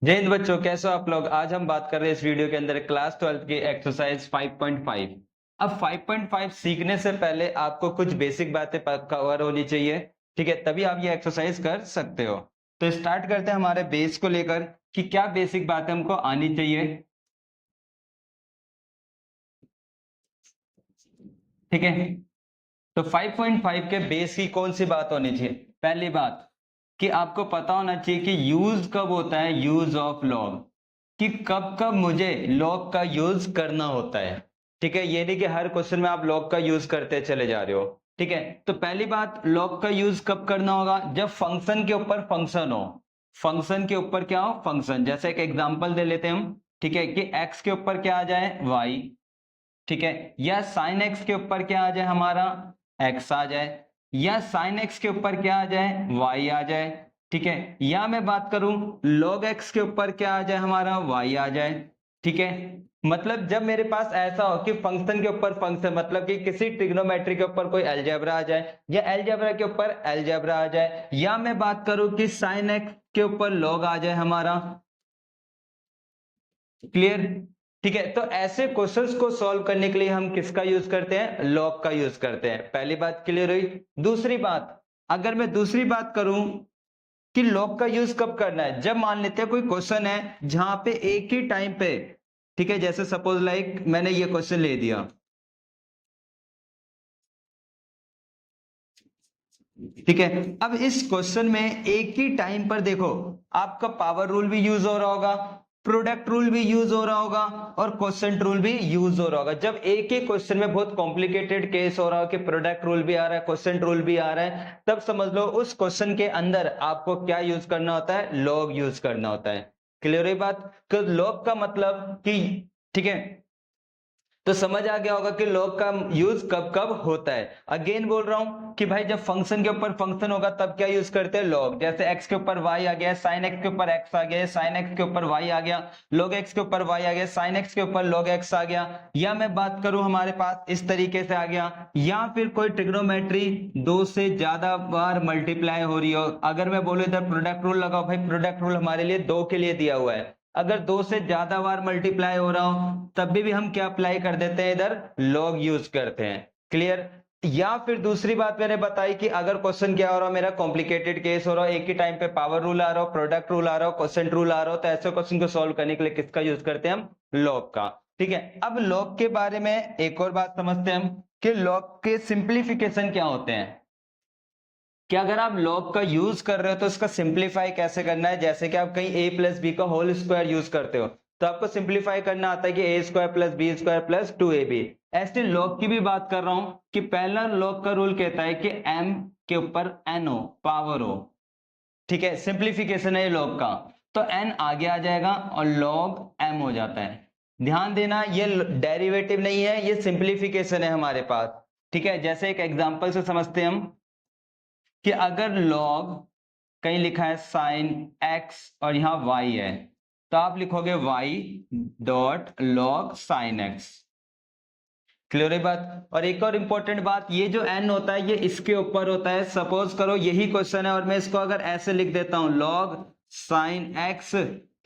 जय हिंद बच्चों, कैसे हो आप लोग। आज हम बात कर रहे हैं इस वीडियो के अंदर क्लास 12 की एक्सरसाइज 5.5। अब 5.5 सीखने से पहले आपको कुछ बेसिक बातें कवर होनी चाहिए, ठीक है, तभी आप ये एक्सरसाइज कर सकते हो। तो स्टार्ट करते हैं हमारे बेस को लेकर कि क्या बेसिक बातें हमको आनी चाहिए, ठीक है। तो 5.5 के बेस की कौन सी बात होनी चाहिए। पहली बात कि आपको पता होना चाहिए कि यूज कब होता है, यूज ऑफ लॉग, कि कब कब मुझे लॉग का यूज करना होता है, ठीक है। ये नहीं कि हर क्वेश्चन में आप लॉग का यूज करते चले जा रहे हो, ठीक है। तो पहली बात, लॉग का यूज कब करना होगा, जब फंक्शन के ऊपर फंक्शन हो। फंक्शन के ऊपर क्या हो, फंक्शन। जैसे एक एग्जांपल दे लेते हैं हम, ठीक है, कि x के ऊपर क्या आ जाए, y, ठीक है, या साइन एक्स के ऊपर क्या आ जाए हमारा, एक्स आ जाए, या साइन एक्स के ऊपर क्या आ जाए, वाई आ जाए, ठीक है, या मैं बात करूं लॉग एक्स के ऊपर क्या आ जाए हमारा, वाई आ जाए, ठीक है। मतलब जब मेरे पास ऐसा हो कि फंक्शन के ऊपर फंक्शन, मतलब कि किसी ट्रिग्नोमेट्री के ऊपर कोई अलजेब्रा आ जाए, या अलजेब्रा के ऊपर अलजेब्रा आ जाए, या मैं बात करूं कि साइन एक्स के ऊपर लॉग आ जाए हमारा। क्लियर, ठीक है। तो ऐसे क्वेश्चंस को सॉल्व करने के लिए हम किसका यूज करते हैं, लॉग का यूज करते हैं। पहली बात क्लियर हुई। दूसरी बात, अगर मैं दूसरी बात करूं कि लॉग का यूज कब करना है, जब मान लेते हैं कोई क्वेश्चन है जहां पे एक ही टाइम पे, ठीक है, जैसे सपोज लाइक मैंने ये क्वेश्चन ले दिया, ठीक है। अब इस क्वेश्चन में एक ही टाइम पर देखो, आपका पावर रूल भी यूज हो रहा होगा, प्रोडक्ट रूल भी यूज हो रहा होगा, और क्वेश्चन रूल भी यूज हो रहा होगा। जब एक ही क्वेश्चन में बहुत कॉम्प्लिकेटेड केस हो रहा हो कि प्रोडक्ट रूल भी आ रहा है, क्वेश्चन रूल भी आ रहा है, तब समझ लो उस क्वेश्चन के अंदर आपको क्या यूज करना होता है, लॉग यूज करना होता है। क्लियर है बात। तो लॉग का मतलब कि, ठीक है, तो समझ आ गया होगा कि लॉग का यूज कब कब होता है। अगेन बोल रहा हूं कि भाई जब फंक्शन के ऊपर फंक्शन होगा तब क्या यूज करते हैं, लॉग। जैसे एक्स के ऊपर वाई आ गया, साइन एक्स के ऊपर एक्स आ गया, साइन एक्स के ऊपर वाई आ गया, लॉग एक्स के ऊपर वाई आ गया, साइन एक्स के ऊपर लॉग एक्स आ गया। या मैं बात करूं हमारे पास इस तरीके से आ गया, या फिर कोई ट्रिग्नोमेट्री दो से ज्यादा बार मल्टीप्लाई हो रही हो, अगर मैं बोलूं इधर प्रोडक्ट रूल लगाओ, भाई प्रोडक्ट रूल हमारे लिए दो के लिए दिया हुआ है, अगर दो से ज्यादा बार मल्टीप्लाई हो रहा हो तब भी हम क्या अप्लाई कर देते हैं, इधर लॉग यूज करते हैं। क्लियर। या फिर दूसरी बात मैंने बताई कि अगर क्वेश्चन क्या हो रहा हो, मेरा कॉम्प्लिकेटेड केस हो रहा हो, एक ही टाइम पे पावर रूल आ रहा हो, प्रोडक्ट रूल आ रहा हो, क्वेश्चन रूल आ रहा हो, तो ऐसे क्वेश्चन को सॉल्व करने के लिए किसका यूज करते हैं, हम लॉग का। ठीक है। अब लॉग के बारे में एक और बात समझते हैं हम कि लॉग के सिंप्लीफिकेशन क्या होते हैं, कि अगर आप लॉग का यूज कर रहे हो तो इसका सिंप्लीफाई कैसे करना है। जैसे कि आप कहीं ए प्लस बी का होल स्क्वायर यूज करते हो तो आपको सिंप्लीफाई करना आता है कि A square plus B square plus 2ab। ऐसे लॉग की भी बात कर रहा हूं कि पहला लॉग का रूल कहता है कि m के ऊपर n हो, पावर हो, ठीक है, सिंप्लीफिकेशन है ये लॉग का, तो n आगे आ जाएगा और लॉग m हो जाता है। ध्यान देना ये डेरिवेटिव नहीं है, ये सिंप्लीफिकेशन है हमारे पास, ठीक है। जैसे एक एग्जांपल से समझते हैं हम कि अगर लॉग कहीं लिखा है साइन एक्स और यहां y है, तो आप लिखोगे y dot log sine x. Clear है बात। और एक और इंपॉर्टेंट बात, ये जो n होता है ये इसके ऊपर होता है। सपोज करो यही क्वेश्चन है और मैं इसको अगर ऐसे लिख देता हूं लॉग साइन x,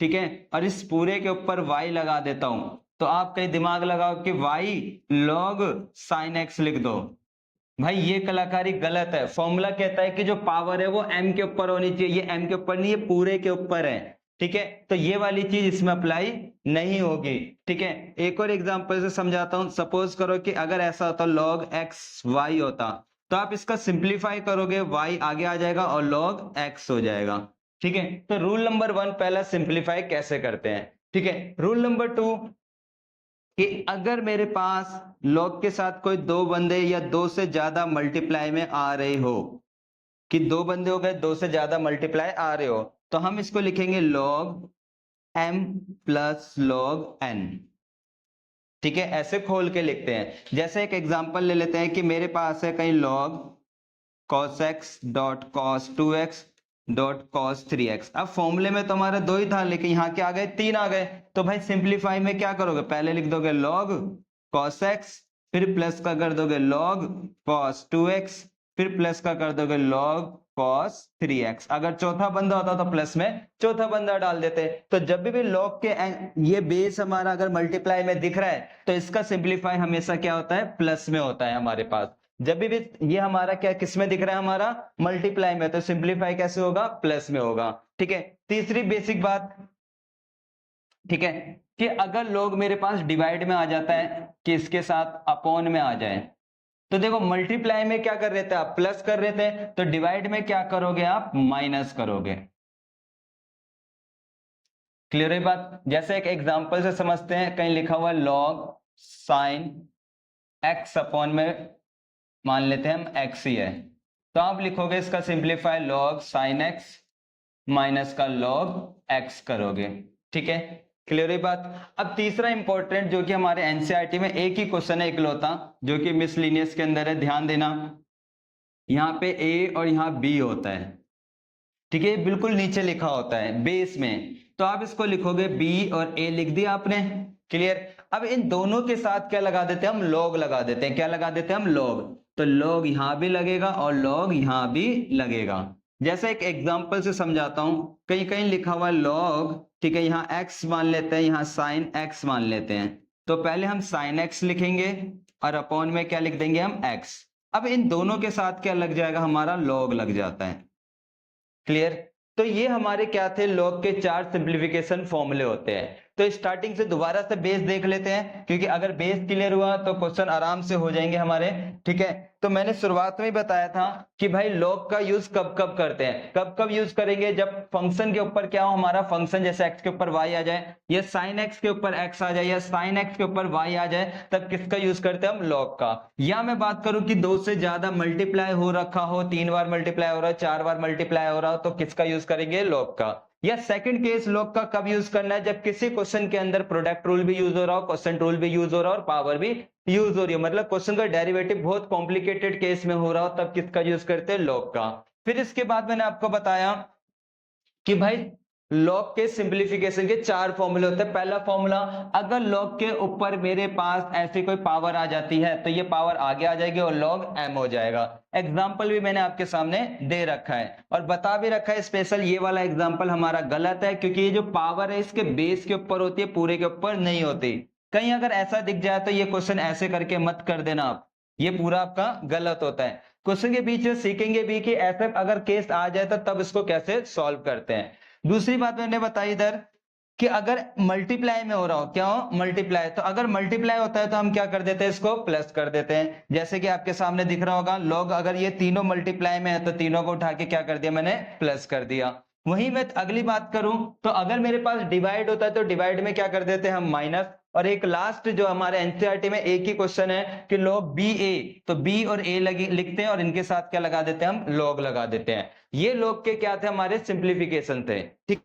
ठीक है, और इस पूरे के ऊपर y लगा देता हूं, तो आप कहीं दिमाग लगाओ कि y लॉग साइन x लिख दो। भाई ये कलाकारी गलत है। फॉर्मूला कहता है कि जो पावर है वो m के ऊपर होनी चाहिए, ये m के ऊपर नहीं, ये पूरे के ऊपर है, ठीक है। तो ये वाली चीज इसमें अप्लाई नहीं होगी, ठीक है। एक और एग्जांपल से समझाता हूं। सपोज करो कि अगर ऐसा होता log x y होता, तो आप इसका सिंप्लीफाई करोगे, y आगे आ जाएगा और log x हो जाएगा, ठीक है। तो रूल नंबर 1 पहला सिंप्लीफाई कैसे करते हैं, ठीक है। रूल नंबर 2 कि अगर मेरे पास लॉग के साथ कोई दो बंदे या दो से ज्यादा मल्टीप्लाई में आ रहे हो, कि दो बंदे हो गए, दो से ज्यादा मल्टीप्लाई आ रहे हो, तो हम इसको लिखेंगे log m plus log n, ठीक है। ऐसे खोल के लिखते हैं। जैसे एक एग्जांपल ले लेते हैं कि मेरे पास है कहीं log cos x dot cos 2x dot cos 3x। अब फॉर्मूले में तो हमारा दो ही था, लेकिन यहाँ क्या आ गए, तीन आ गए। तो भाई सिंप्लीफाई में क्या करोगे, पहले लिख दोगे log cos x, फिर प्लस का कर दोगे log cos 2x, फिर प्लस का कर दोगे log cos 3x। अगर चौथा बंदा होता तो प्लस में चौथा बंदा डाल देते। तो जब भी log के ये बेस हमारा अगर मल्टीप्लाई में दिख रहा है तो इसका सिंप्लीफाई हमेशा क्या होता है, प्लस में होता है हमारे पास। जब भी ये हमारा क्या किस में दिख रहा है, हमारा मल्टीप्लाई में, तो सिंप्लीफाई कैसे होगा, प्लस में होगा। ठीक है, तीसरी बेसिक बात, ठीक है, कि अगर log मेरे पास डिवाइड में आ जाता है कि इसके साथ अपॉन में आ जाए, तो देखो मल्टीप्लाई में क्या कर रहे थे आप, प्लस कर रहे थे, तो डिवाइड में क्या करोगे आप, माइनस करोगे। क्लियर है बात। जैसे एक एग्जांपल से समझते हैं, कहीं लिखा हुआ log साइन x अपॉन में मान लेते हैं हम x ही है, तो आप लिखोगे इसका simplify log sine x minus का log x करोगे। ठीक है, क्लियर है बात। अब तीसरा इंपॉर्टेंट जो कि हमारे एनसीईआरटी में एक ही क्वेश्चन है इकलौता, जो कि मिसलिनियस के अंदर है, ध्यान देना, यहाँ पे a और यहाँ b होता है। ठीक है, बिल्कुल नीचे लिखा होता है बेस में, तो आप इसको लिखोगे b और a लिख दिया आपने। क्लियर। अब इन दोनों के साथ क्या लगा देते हैं हम, log लगा देते हैं। क्या लगा देते हैं हम, log। तो log यहां भी लगेगा और log यहां भी लगेगा। जैसे एक एग्जांपल से समझाता हूं, कहीं कहीं लिखा हुआ log, ठीक है, यहाँ x मान लेते हैं, यहाँ sin x मान लेते हैं, तो पहले हम sin x लिखेंगे और अपॉन में क्या लिख देंगे हम, x। अब इन दोनों के साथ क्या लग जाएगा, हमारा log लग जाता है। क्लियर। तो ये हमारे क्या थे, log के 4 सिंप्लीफिकेशन फॉर्मूले होते हैं। तो स्टार्टिंग से दोबारा से बेस देख लेते हैं, क्योंकि अगर बेस क्लियर हुआ तो क्वेश्चन आराम से हो जाएंगे हमारे। ठीक है, तो मैंने शुरुआत में ही बताया था कि भाई log का यूज कब कब करते हैं, कब कब यूज करेंगे, जब फंक्शन के ऊपर क्या हो, हमारा फंक्शन जैसे x के ऊपर y आ जाए, या sin x के ऊपर x आ जाए, या sin x के ऊपर y आ जाए, तब किसका यूज करते हैं हम, log का। या मैं बात करूं कि 2 से ज्यादा मल्टीप्लाई हो रखा हो, 3 बार मल्टीप्लाई हो रहा है, 4 बार मल्टीप्लाई हो रहा हो, तो किसका यूज करेंगे, log का। या सेकंड केस log का कब यूज करना है, जब किसी क्वेश्चन के अंदर प्रोडक्ट रूल भी यूज हो रहा हो, क्वेश्चन रूल भी यूज हो रहा हो और पावर भी यूज हो रही है, मतलब क्वेश्चन का डेरिवेटिव बहुत कॉम्प्लिकेटेड केस में हो रहा हो, तब किसका यूज करते हैं, log का। फिर इसके बाद मैंने आपको बताया कि भाई log के सिंप्लीफिकेशन के 4 फॉर्मूले होते हैं। पहला फॉर्मूला, अगर log के ऊपर मेरे पास ऐसी कोई पावर आ जाती है तो ये पावर आगे आ जाएगी और log m हो जाएगा। एग्जाम्पल भी मैंने आपके सामने दे रखा है और बता भी रखा है, स्पेशल ये वाला एग्जाम्पल हमारा गलत है, क्योंकि ये जो पावर है इसके बेस के ऊपर होती है, पूरे के ऊपर नहीं होती। कहीं अगर ऐसा दिख जाए तो ये क्वेश्चन ऐसे करके मत कर देना आप, ये पूरा आपका गलत होता है। क्वेश्चन के बीच में सीखेंगे भी कि ऐसा अगर केस आ जाए तो तब इसको कैसे सॉल्व करते हैं। दूसरी बात मैंने बताई इधर कि अगर मल्टीप्लाई में हो रहा हो, क्या हो, मल्टीप्लाई, तो अगर मल्टीप्लाई होता है तो हम क्या कर देते हैं, इसको प्लस कर देते हैं। जैसे कि आपके सामने दिख रहा होगा, log अगर ये तीनों मल्टीप्लाई में है तो तीनों को उठा के क्या कर दिया मैंने, प्लस कर दिया। वहीं मैं अगली बात करूं तो अगर मेरे पास डिवाइड होता है तो डिवाइड में क्या कर देते हैं हम, माइनस। और एक लास्ट जो हमारे एनसीईआरटी में एक ही क्वेश्चन है कि log b a, तो b और a लिखते हैं और इनके साथ क्या लगा देते हैं हम, log लगा देते हैं। ये log के क्या थे, हमारे सिंप्लीफिकेशन थे। ठीक,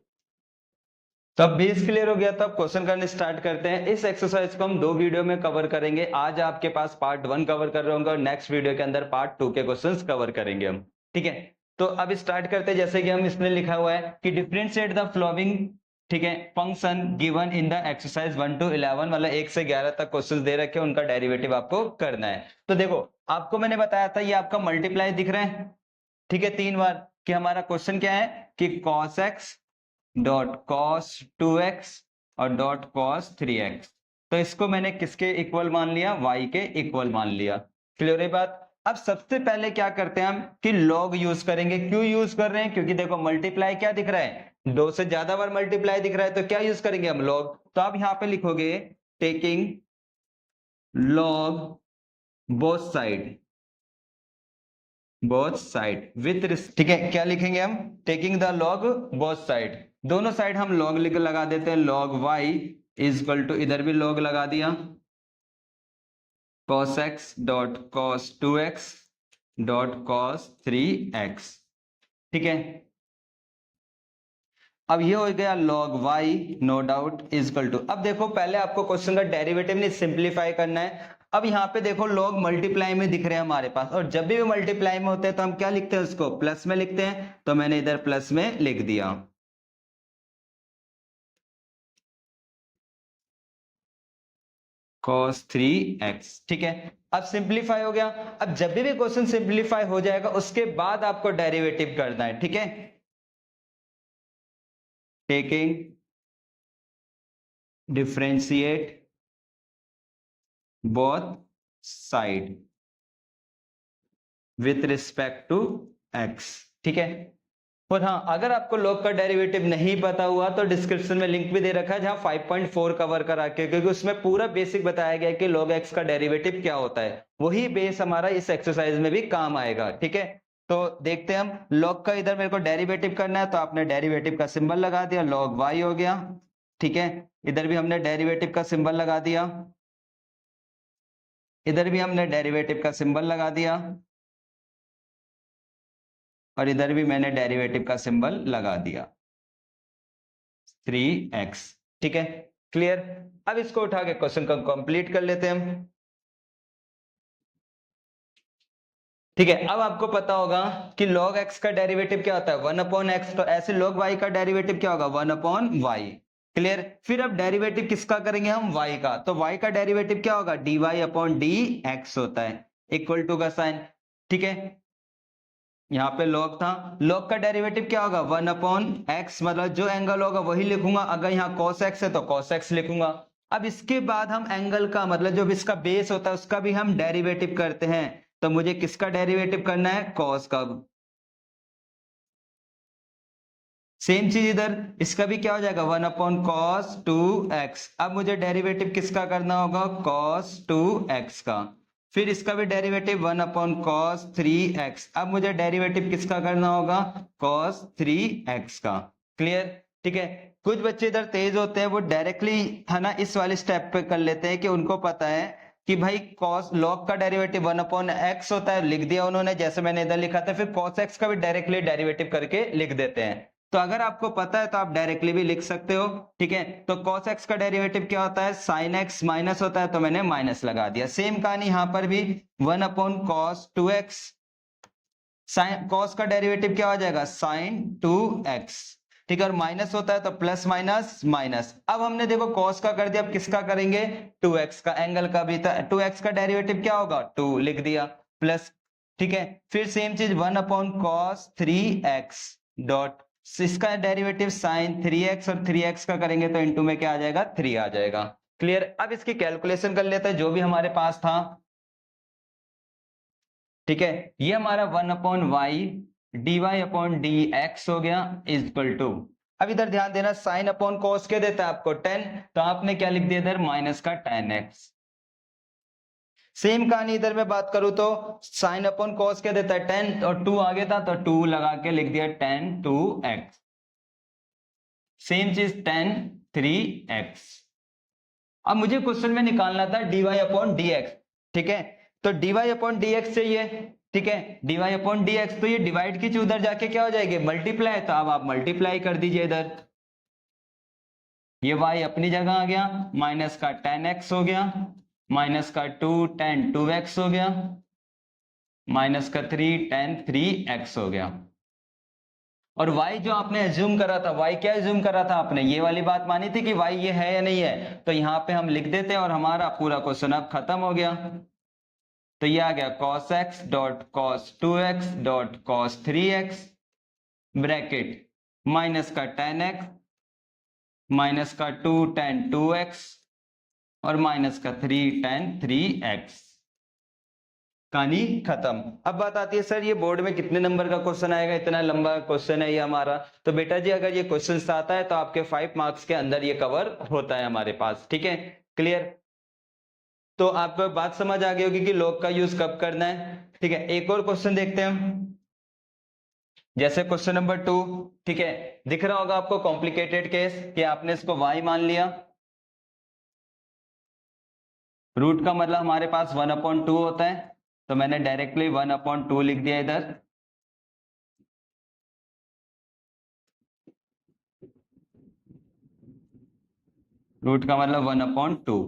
तब बेस क्लियर हो गया, तब क्वेश्चन करने स्टार्ट करते हैं। इस एक्सरसाइज को हम 2 वीडियो में कवर करेंगे। आज आपके पास पार्ट 1 कवर कर रहे होंगे और नेक्स्ट वीडियो के अंदर पार्ट 2 के क्वेश्चंस कवर करेंगे हम। ठीक है, तो अब स्टार्ट करते हैं। जैसे कि हम इसमें लिखा हुआ है कि डिफरेंशिएट द फॉलोइंग, ठीक है, function given in the exercise 1 to 11, मतलब 1 से 11 तक क्वेश्चंस दे रखे हैं, उनका डेरिवेटिव आपको करना है। तो देखो आपको मैंने बताया था, ये आपका मल्टीप्लाई दिख रहा है, ठीक है, 3 बार, कि हमारा क्वेश्चन क्या है कि cos x dot cos 2x और डॉट cos 3x, तो इसको मैंने किसके इक्वल मान लिया, y के इक्वल मान लिया। क्लियर है बात। अब सबसे पहले क्या करते हैं हम कि log यूज करेंगे। क्यों यूज कर रहे हैं, क्योंकि देखो मल्टीप्लाई क्या दिख रहा है, 2 से ज्यादा बार मल्टीप्लाई दिख रहा है, तो क्या यूज करेंगे हम, log। तो आप यहां पे लिखोगे taking log both side with, ठीक है, क्या लिखेंगे हम, taking the log both side, दोनों साइड हम log लिख लगा देते हैं। log y is equal to, इधर भी log लगा दिया, cos x dot cos 2x dot cos 3x। ठीक है, अब ये हो गया log y no doubt is equal to, अब देखो पहले आपको क्वेश्चन का डेरिवेटिव नहीं सिंप्लीफाई करना है। अब यहाँ पे देखो log मल्टीप्लाई में दिख रहे हैं हमारे पास, और जब भी मल्टीप्लाई में होते हैं तो हम क्या लिखते हैं, उसको प्लस में लिखते हैं, तो मैंने इधर प्लस में लिख दिया। cos 3x। ठीक है, अब सिंप्लीफाई हो गया। अब जब भी क्वेश्चन सिंप्लीफाई हो जाएगा उसके बाद आपको डेरिवेटिव करना है। ठीक है, taking differentiate both side with respect to x। ठीक है, और हाँ, अगर आपको log का डेरिवेटिव नहीं पता हुआ तो डिस्क्रिप्शन में लिंक भी दे रखा है जहां 5.4 कवर करा के, क्योंकि उसमें पूरा बेसिक बताया गया है कि log x का डेरिवेटिव क्या होता है। वही बेस हमारा इस एक्सरसाइज में भी काम आएगा। ठीक है, तो देखते हैं हम log का, इधर मेरे को डेरिवेटिव करना है तो आपने डेरिवेटिव का सिंबल लगा दिया, log y हो गया। ठीक है, इधर भी हमने डेरिवेटिव का सिंबल लगा दिया, इधर भी हमने डेरिवेटिव का सिंबल लगा दिया, और इधर भी मैंने डेरिवेटिव का सिंबल लगा दिया 3x। ठीक है, क्लियर। अब इसको उठा के क्वेश्चन को कंप्लीट कर लेते हैं हम। ठीक है, अब आपको पता होगा कि log x का डेरिवेटिव क्या होता है 1/x, तो ऐसे log y का डेरिवेटिव क्या होगा 1/y। क्लियर। फिर अब डेरिवेटिव किसका करेंगे हम, y का, तो y का डेरिवेटिव क्या होगा dy/dx होता है, इक्वल टू का साइन। ठीक है, यहाँ पे log था, log का डेरिवेटिव क्या होगा 1/x, मतलब जो एंगल होगा वही लिखूंगा, अगर यहाँ cos x है तो cos x लिखूंगा। अब इसके बाद हम एंगल का, मतलब जो इसका बेस होता है उसका भी हम डेरिवेटिव करते हैं, तो मुझे किसका डेरिवेटिव करना है, cos का। सेम चीज इधर, इसका भी क्या हो जाएगा 1/cos 2x। अब मुझे डेरिवेटिव किसका करना होगा, cos 2x का। फिर इसका भी डेरिवेटिव 1/cos 3x। अब मुझे डेरिवेटिव किसका करना होगा, cos 3x का। क्लियर। ठीक है, कुछ बच्चे इधर तेज होते हैं, वो डायरेक्टली है ना इस वाले स्टेप पे कर लेते हैं कि उनको पता है कि भाई cos log का डेरिवेटिव 1/x होता है, लिख दिया उन्होंने जैसे मैंने इधर लिखा था, फिर cos x का भी डायरेक्टली डेरिवेटिव करके लिख देते हैं। तो अगर आपको पता है तो आप डायरेक्टली भी लिख सकते हो। ठीक है, तो cos x का डेरिवेटिव क्या होता है, sin x माइनस होता है, तो मैंने माइनस लगा दिया। सेम कहानी यहां पर भी 1/cos 2x, sin cos का डेरिवेटिव क्या हो जाएगा sin 2x। ठीक है, और माइनस होता है तो प्लस माइनस माइनस। अब हमने देखो cos का कर दिया, अब किसका करेंगे 2x का, एंगल का भी था, 2x का डेरिवेटिव क्या होगा 2 लिख दिया, प्लस। ठीक है, फिर सेम चीज 1/cos 3x डॉट, इसका डेरिवेटिव sin 3x, और 3x का करेंगे तो इनटू में क्या आ जाएगा 3 आ जाएगा। क्लियर। अब इसकी कैलकुलेशन कर लेते हैं जो भी हमारे पास था। ठीक है, ये हमारा 1/y dy/dx हो गया इज इक्वल टू, अब इधर ध्यान देना साइन अपॉन कॉस क्या देता है आपको 10, तो आपने क्या लिख दिया इधर माइनस का tan x। सेम कहानी इधर मैं बात करूं तो साइन अपॉन कॉस क्या देता है 10, और 2 आगे था तो 2 लगा के लिख दिया tan 2x। सेम चीज tan 3x। अब मुझे क्वेश्चन में निकालना था dy/dx। ठीक है, तो dy/dx चाहिए। ठीक है, dy/dx, तो ये डिवाइड की चीज उधर जाके क्या हो जाएगी मल्टीप्लाई, तो अब आप मल्टीप्लाई कर दीजिए इधर, ये y अपनी जगह आ गया, माइनस का tan x हो गया, माइनस का 2 tan 2x हो गया, माइनस का 3 tan 3x हो गया। और y जो आपने एज्यूम करा था, y क्या एज्यूम करा था आपने, ये वाली बात मानी थी कि y ये है या नहीं है, तो यहाँ पे हम लिख देते हैं और हमारा पूरा क्वेश्चन अब खत्म हो गया। तो ये आ गया cos x dot cos 2x dot cos 3x bracket minus का tan x माइनस का 2 tan 2x और माइनस का 3 tan 3x। कहानी खत्म। अब बात आती है सर ये बोर्ड में कितने नंबर का क्वेश्चन आएगा, इतना लंबा क्वेश्चन है ये हमारा। तो बेटा जी अगर ये क्वेश्चन आता है तो आपके 5 मार्क्स के अंदर ये कवर होता है हमारे पास। ठीक है, क्लियर। तो आपको बात समझ आ गई होगी कि log का यूज कब करना है। ठीक है, एक और क्वेश्चन देखते हैं हम, जैसे क्वेश्चन नंबर 2। ठीक है, दिख रहा होगा आपको कॉम्प्लिकेटेड केस कि आपने इसको y मान लिया, रूट का मतलब हमारे पास 1/2 होता है, तो मैंने डायरेक्टली 1/2 लिख दिया इधर। रूट का मतलब 1/2।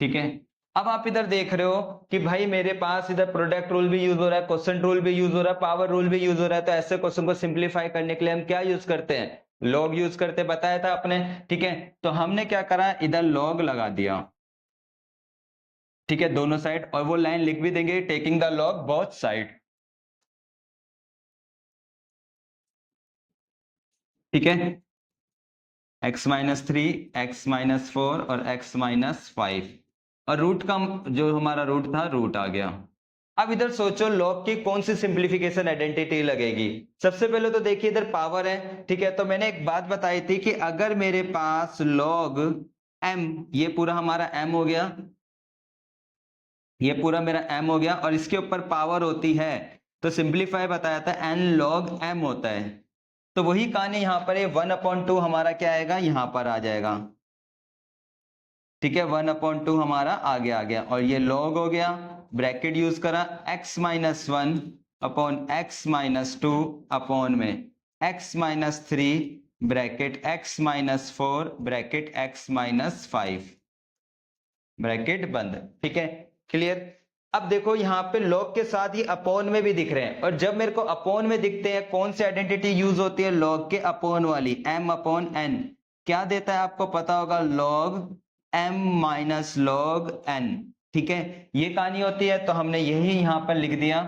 ठीक है, अब आप इधर देख रहे हो कि भाई मेरे पास इधर प्रोडक्ट रूल भी यूज हो रहा है, क्वेश्चन रूल भी यूज हो रहा है, पावर रूल भी यूज हो रहा है, तो ऐसे क्वेश्चन को सिंप्लीफाई करने के लिए हम क्या यूज करते हैं, लॉग यूज करते, बताया था आपने। ठीक है, तो हमने क्या करा इधर लॉग लगा दिया, ठीक है, दोनों साइड, और वो लाइन लिख भी देंगे taking the log both side. ठीक है, x-3, x-4 और x-5, और रूट का जो हमारा रूट था रूट आ गया। अब इधर सोचो लॉग की कौन सी सिंप्लीफिकेशन आइडेंटिटी लगेगी। सबसे पहले तो देखिए इधर पावर है, ठीक है, तो मैंने एक बात बताई थी कि अगर मेरे पास लॉग m, ये पूरा हमारा m हो गया, ये पूरा मेरा m हो गया, और इसके ऊपर पावर होती है, तो सिंप्लीफाई बताया था n log m होता है। तो वही कहानी यहां पर है, 1/2 हमारा क्या आएगा, यहां पर आ जाएगा। ठीक है, 1/2 हमारा आगे आ गया, और ये log हो गया, ब्रैकेट यूज करा, x-1 अपॉन x-2 अपॉन में x-3 bracket x-4 bracket x-5 bracket बंद। ठीक है, क्लियर। अब देखो यहाँ पे लॉग के साथ ही अपॉन में भी दिख रहे हैं, और जब मेरे को अपॉन में दिखते हैं कौन सी आइडेंटिटी यूज होती है, लॉग के अपॉन वाली, m/n क्या देता है आपको पता होगा, log m minus log n। ठीक है, ये कहानी होती है, तो हमने यही यहां पर लिख दिया।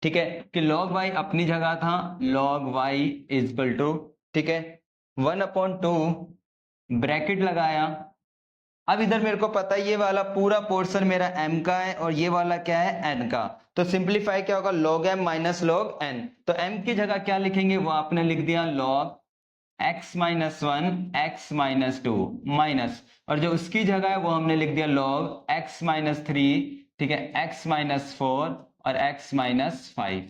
ठीक है, कि log y अपनी जगह था, log y is equal to, ठीक है, 1/2 ब्रैकेट लगाया। अब इधर मेरे को पता है ये वाला पूरा पोर्शन मेरा m का है, और ये वाला क्या है, n का, तो सिंप्लीफाई क्या होगा, log m minus log n। तो m की जगह क्या लिखेंगे, वो आपने लिख दिया log x-1 x-2 माइनस, और जो उसकी जगह है वो हमने लिख दिया log x-3, ठीक है, x-4 और x-5,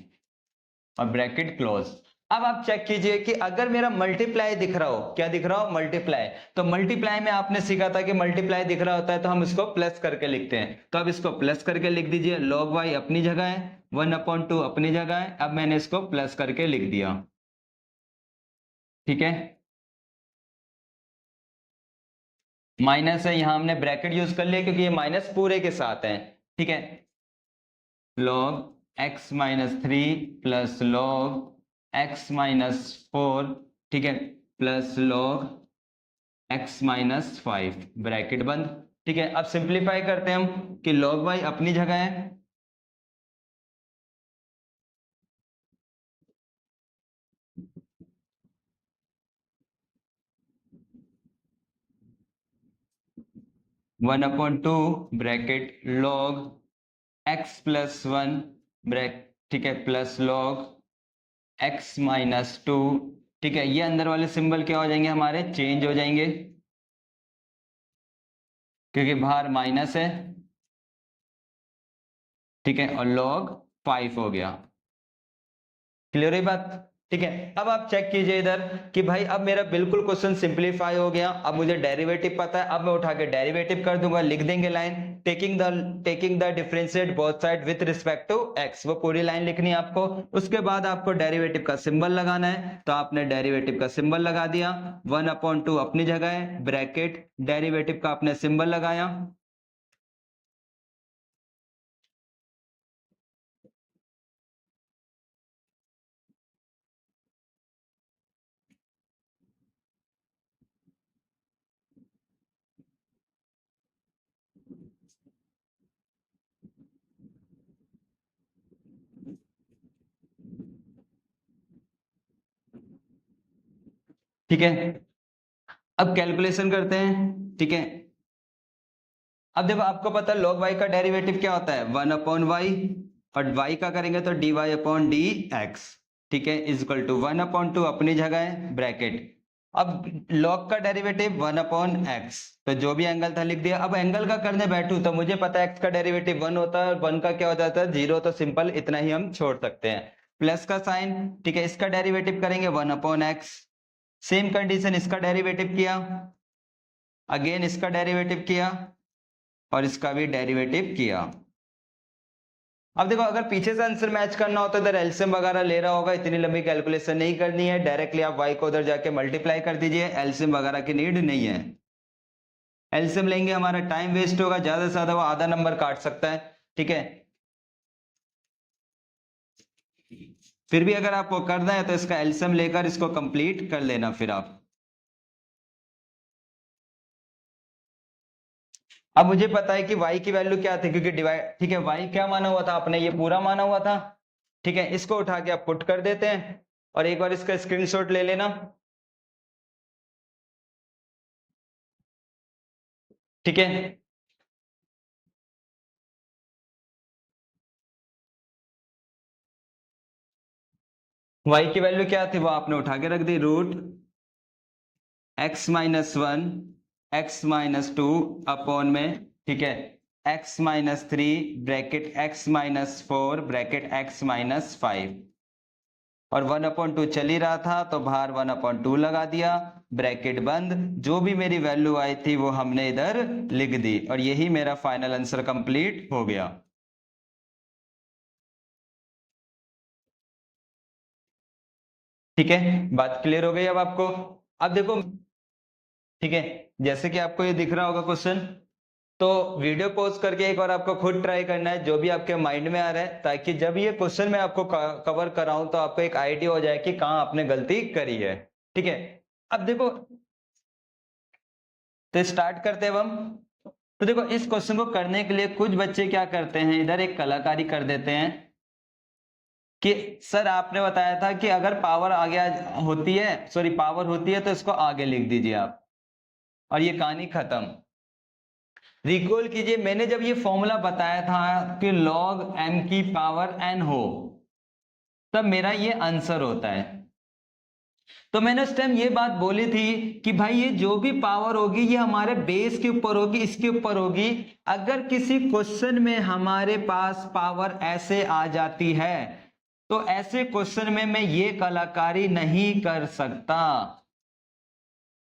और ब्रैकेट क्लोज। अब आप चेक कीजिए कि अगर मेरा मल्टीप्लाई दिख रहा हो, क्या दिख रहा हो, मल्टीप्लाई, तो मल्टीप्लाई में आपने सीखा था कि मल्टीप्लाई दिख रहा होता है तो हम इसको प्लस करके लिखते हैं, तो अब इसको प्लस करके लिख दीजिए, log y अपनी जगह है, 1/2 अपनी जगह है, अब मैंने इसको प्लस करके लिख दिया। ठीक है, माइनस है, यहां हमने ब्रैकेट यूज कर लिया क्योंकि ये माइनस पूरे के साथ है। ठीक है, log x-3 plus log x-4, ठीक है, प्लस log x-5 ब्रैकेट बंद। ठीक है, अब सिंप्लीफाई करते हैं हम कि log y अपनी जगह है, one upon two bracket log x+1 bracket, ठीक है, प्लस log x-2, ठीक है, ये अंदर वाले सिंबल क्या हो जाएंगे हमारे, चेंज हो जाएंगे क्योंकि बाहर माइनस है। ठीक है, और log 5 हो गया। क्लियर है बात। ठीक है, अब आप चेक कीजिए इधर कि भाई अब मेरा बिल्कुल क्वेश्चन सिंप्लीफाई हो गया, अब मुझे डेरिवेटिव पता है, अब मैं उठा के डेरिवेटिव कर दूंगा, लिख देंगे line taking the differentiate both side with respect to x, वो पूरी लाइन लिखनी है आपको। उसके बाद आपको डेरिवेटिव का सिंबल लगाना है, तो आपने डेरिवेटिव का सिंबल लगा दिया, 1/2 अपनी जगह है, ब्रैकेट डेरिवेटिव का आपने सिंबल लगाया। ठीक है, अब कैलकुलेशन करते हैं। ठीक है, अब देखो आपको पता है log y का डेरिवेटिव क्या होता है, 1/y, और y का करेंगे तो dy/dx। ठीक है, इज इक्वल टू 1/2 अपनी जगह है, ब्रैकेट, अब log का डेरिवेटिव 1/x, तो जो भी एंगल था लिख दिया। अब एंगल का करने बैठू तो मुझे पता है x का डेरिवेटिव 1 होता है, और 1 का क्या हो जाता है, 0, तो सिंपल इतना ही हम छोड़ सकते हैं, प्लस का साइन। ठीक है, इसका डेरिवेटिव करेंगे 1/x, सेम कंडीशन, इसका डेरिवेटिव किया, अगेन इसका डेरिवेटिव किया, और इसका भी डेरिवेटिव किया। अब देखो अगर पीछे से आंसर मैच करना हो तो इधर एलसीएम वगैरह ले रहा होगा, इतनी लंबी कैलकुलेशन नहीं करनी है, डायरेक्टली आप y को उधर जाके मल्टीप्लाई कर दीजिए, एलसीएम वगैरह की नीड नहीं है। एलसीएम लेंगे हमारा टाइम वेस्ट होगा, ज्यादा से ज्यादा वो आधा नंबर काट सकता है। ठीक है, फिर भी अगर आपको करना है तो इसका एलसीएम लेकर इसको कंप्लीट कर लेना फिर आप। अब मुझे पता है कि y की वैल्यू क्या थी, क्योंकि डिवाइड, ठीक है, y क्या माना हुआ था आपने, ये पूरा माना हुआ था, ठीक है, इसको उठा के आप पुट कर देते हैं और एक बार इसका स्क्रीनशॉट ले लेना, ठीक है। y की वैल्यू क्या थी वो आपने उठा के रख दी, root x minus one x minus two upon में, ठीक है, x minus three bracket x minus four bracket x minus five, और 1/2 चल ही रहा था तो बाहर 1/2 लगा दिया, ब्रैकेट बंद, जो भी मेरी वैल्यू आई थी वो हमने इधर लिख दी, और यही मेरा फाइनल आंसर कंप्लीट हो गया। ठीक है, बात क्लियर हो गई अब आपको। अब देखो, ठीक है, जैसे कि आपको ये दिख रहा होगा क्वेश्चन, तो वीडियो पॉज करके एक बार आपको खुद ट्राई करना है जो भी आपके माइंड में आ रहा है, ताकि जब ये क्वेश्चन मैं आपको कवर कराऊं तो आपको एक आइडिया हो जाए कि कहां आपने गलती करी है। ठीक है, अब देखो, तो स्टार्ट करते हैं अब हम। तो देखो, इस क्वेश्चन को करने के लिए कुछ बच्चे क्या करते हैं, इधर एक कलाकारी कर देते हैं कि सर आपने बताया था कि अगर पावर आगे होती है, सॉरी पावर होती है तो इसको आगे लिख दीजिए आप, और ये कहानी खत्म। रिकॉल कीजिए, मैंने जब ये फॉर्मूला बताया था कि log m की पावर n हो, तब मेरा ये आंसर होता है। तो मैंने उस टाइम ये बात बोली थी कि भाई ये जो भी पावर होगी ये हमारे बेस के ऊपर होगी, इसके ऊपर होगी। अगर किसी क्वेश्चन में हमारे पास पावर ऐसे आ जाती है तो ऐसे क्वेश्चन में मैं ये कलाकारी नहीं कर सकता।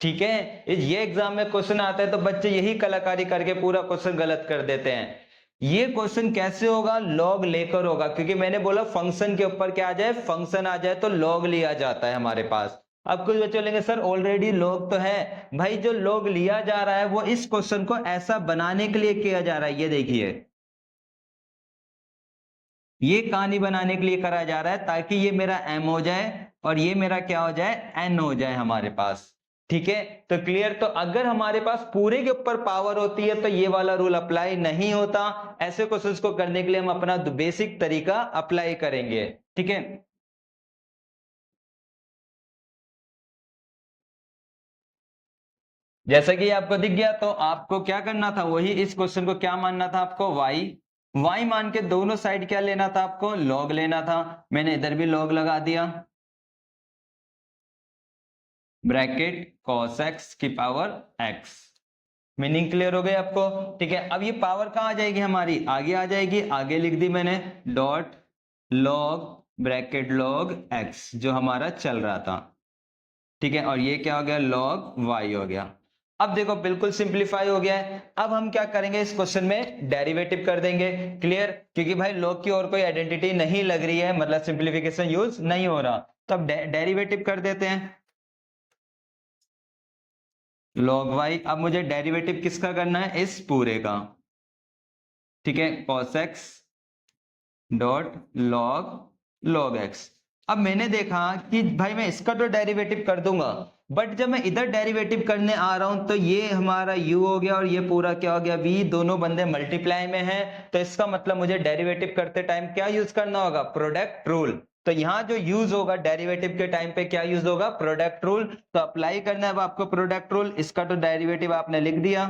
ठीक है, ये एग्जाम में क्वेश्चन आता है तो बच्चे यही कलाकारी करके पूरा क्वेश्चन गलत कर देते हैं। ये क्वेश्चन कैसे होगा, लॉग लेकर होगा, क्योंकि मैंने बोला फंक्शन के ऊपर क्या आ जाए, फंक्शन आ जाए तो लॉग लिया जाता है हमारे पास। अब कुछ बच्चे बोलेंगे सर ऑलरेडी लॉग तो है, भाई जो लॉग लिया जा रहा है वो इस क्वेश्चन को ऐसा बनाने के लिए किया जा रहा है, ये देखिए, ये कहानी बनाने के लिए करा जा रहा है ताकि ये मेरा m हो जाए और ये मेरा क्या हो जाए, n हो जाए हमारे पास। ठीक है, तो क्लियर। तो अगर हमारे पास पूरे के ऊपर पावर होती है तो ये वाला रूल अप्लाई नहीं होता। ऐसे क्वेश्चंस को करने के लिए हम अपना बेसिक तरीका अप्लाई करेंगे। ठीक है, जैसा कि आपको दिख गया, तो आपको क्या करना था, वही इस क्वेश्चन को क्या मानना था आपको, y मान के दोनों साइड क्या लेना था आपको, log लेना था। मैंने इधर भी log लगा दिया, ब्रैकेट cos x की पावर x। मीनिंग क्लियर हो गई आपको। ठीक है, अब ये पावर कहां आ जाएगी हमारी, आगे आ जाएगी, आगे लिख दी मैंने, dot log bracket log x जो हमारा चल रहा था। ठीक है, और ये क्या हो गया, log y हो गया। अब देखो बिल्कुल सिंप्लीफाई हो गया है। अब हम क्या करेंगे, इस क्वेश्चन में डेरिवेटिव कर देंगे। क्लियर, क्योंकि भाई log की और कोई आइडेंटिटी नहीं लग रही है, मतलब सिंप्लीफिकेशन यूज नहीं हो रहा, तो अब डेरिवेटिव कर देते हैं, log y। अब मुझे डेरिवेटिव किसका करना है, इस पूरे का। ठीक है, cos x dot log x। अब मैंने देखा कि भाई मैं इसका तो डेरिवेटिव कर दूंगा, बट जब मैं इधर डेरिवेटिव करने आ रहा हूं तो ये हमारा u हो गया और ये पूरा क्या हो गया, v, दोनों बंदे मल्टीप्लाई में हैं, तो इसका मतलब मुझे डेरिवेटिव करते टाइम क्या यूज करना होगा, प्रोडक्ट रूल। तो यहां जो यूज होगा डेरिवेटिव के टाइम पे, क्या यूज होगा, प्रोडक्ट रूल। तो अप्लाई करना है अब आपको प्रोडक्ट रूल, इसका तो डेरिवेटिव आपने लिख दिया,